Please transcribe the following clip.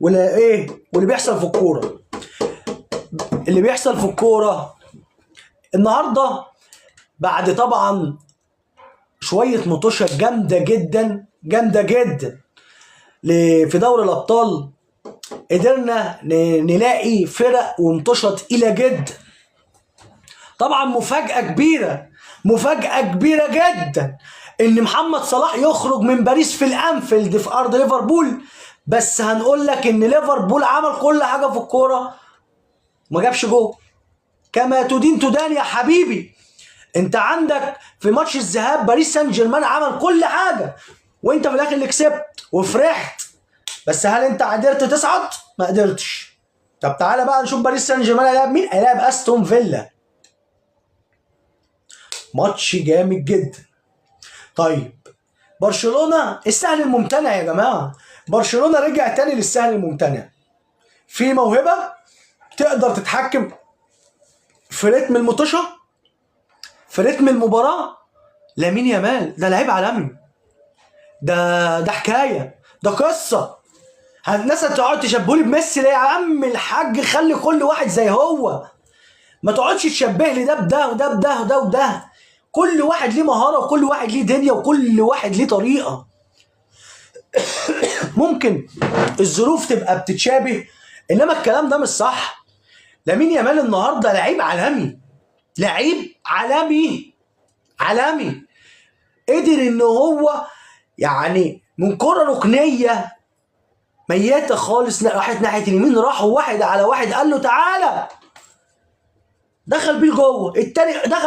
ولا ايه واللي بيحصل في الكوره. اللي بيحصل في الكوره النهارده بعد طبعا شويه مطوشه جامده جدا جامده جدا في دوري الابطال، قدرنا نلاقي فرق ومطوشه تقيله جدا. طبعا مفاجاه كبيره، مفاجاه كبيره جدا ان محمد صلاح يخرج من باريس في الانفيلد في ارض ليفربول. بس هنقول لك ان ليفربول عمل كل حاجه في الكوره ما جابش جول. كما تدين تدان يا حبيبي. انت عندك في ماتش الذهاب باريس سان جيرمان عمل كل حاجه وانت في الاخر اللي كسبت وفرحت. بس هل انت قدرت تصعد؟ ما قدرتش. طب تعالى بقى نشوف باريس سان جيرمان هيلاعب مين؟ هيلاعب استون فيلا. ماتش جامد جدا. طيب برشلونه السهل الممتنع يا جماعه. برشلونه رجع تاني للسهل الممتنع. في موهبه تقدر تتحكم في رتم المطوشه، في رتم المباراه. لامين يامال ده لعيب عالمي. ده حكايه، ده قصه. الناس هتقعد تشبهولي بميسي ليه يا عم الحاج؟ خلي كل واحد زي هو. ما تقعدش تشبه لي ده بده وده بده وده وده. كل واحد ليه مهاره وكل واحد ليه دنيا وكل واحد ليه طريقه. ممكن الظروف تبقى بتتشابه انما الكلام ده مش صح. لامين يامال النهارده لعيب عالمي، لعيب عالمي عالمي. قدر ان هو يعني من كره ركنيه ميته خالص راحت ناحيه اليمين، راحوا واحد على واحد قال له تعالى، دخل بيه جوه، التاني دخل